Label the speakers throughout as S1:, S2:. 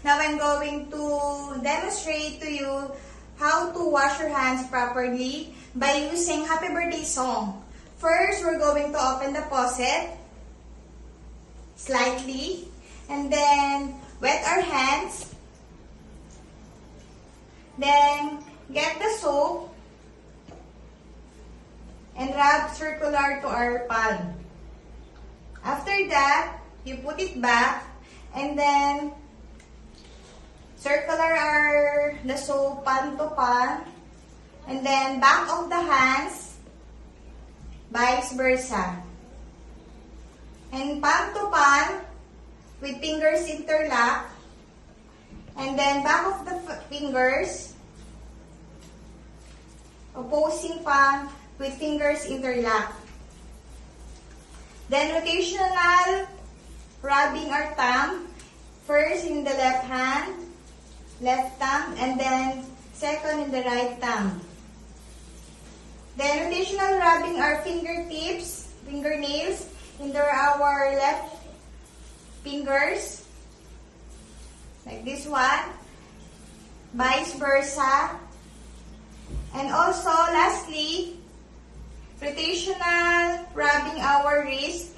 S1: Now I'm going to demonstrate to you how to wash your hands properly by using Happy Birthday song. First, we're going to open the faucet slightly and then wet our hands. Then get the soap and rub circular to our palm. After that, you put it back and then circular the soap palm to palm and then back of the hands, vice versa. And palm to palm with fingers interlock and then back of the fingers, opposing palm with fingers interlock. Then rotational rubbing our thumb, first in the left hand, left thumb, and then second in the right thumb. Then rotational rubbing our fingertips, fingernails, into our left fingers, like this one, vice versa. And also, lastly, rotational rubbing our wrist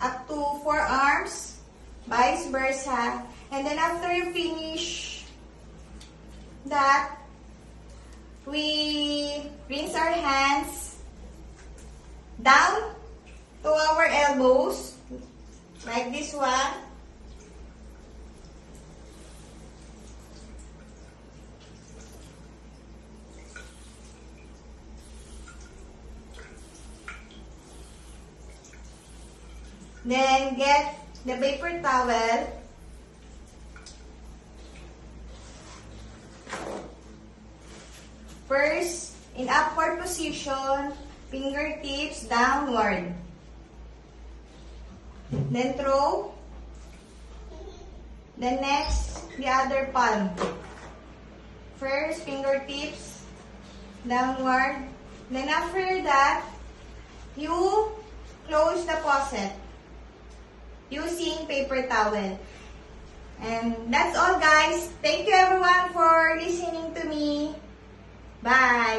S1: up to forearms, vice versa. And then after you finish that, we rinse our hands down to our elbows, like this one. Then get the paper towel. First, in upward position, fingertips downward. Then throw. Then next, the other palm. First, fingertips downward. Then after that, you close the faucet using paper towel. And that's all, guys. Thank you everyone for listening to me. Bye!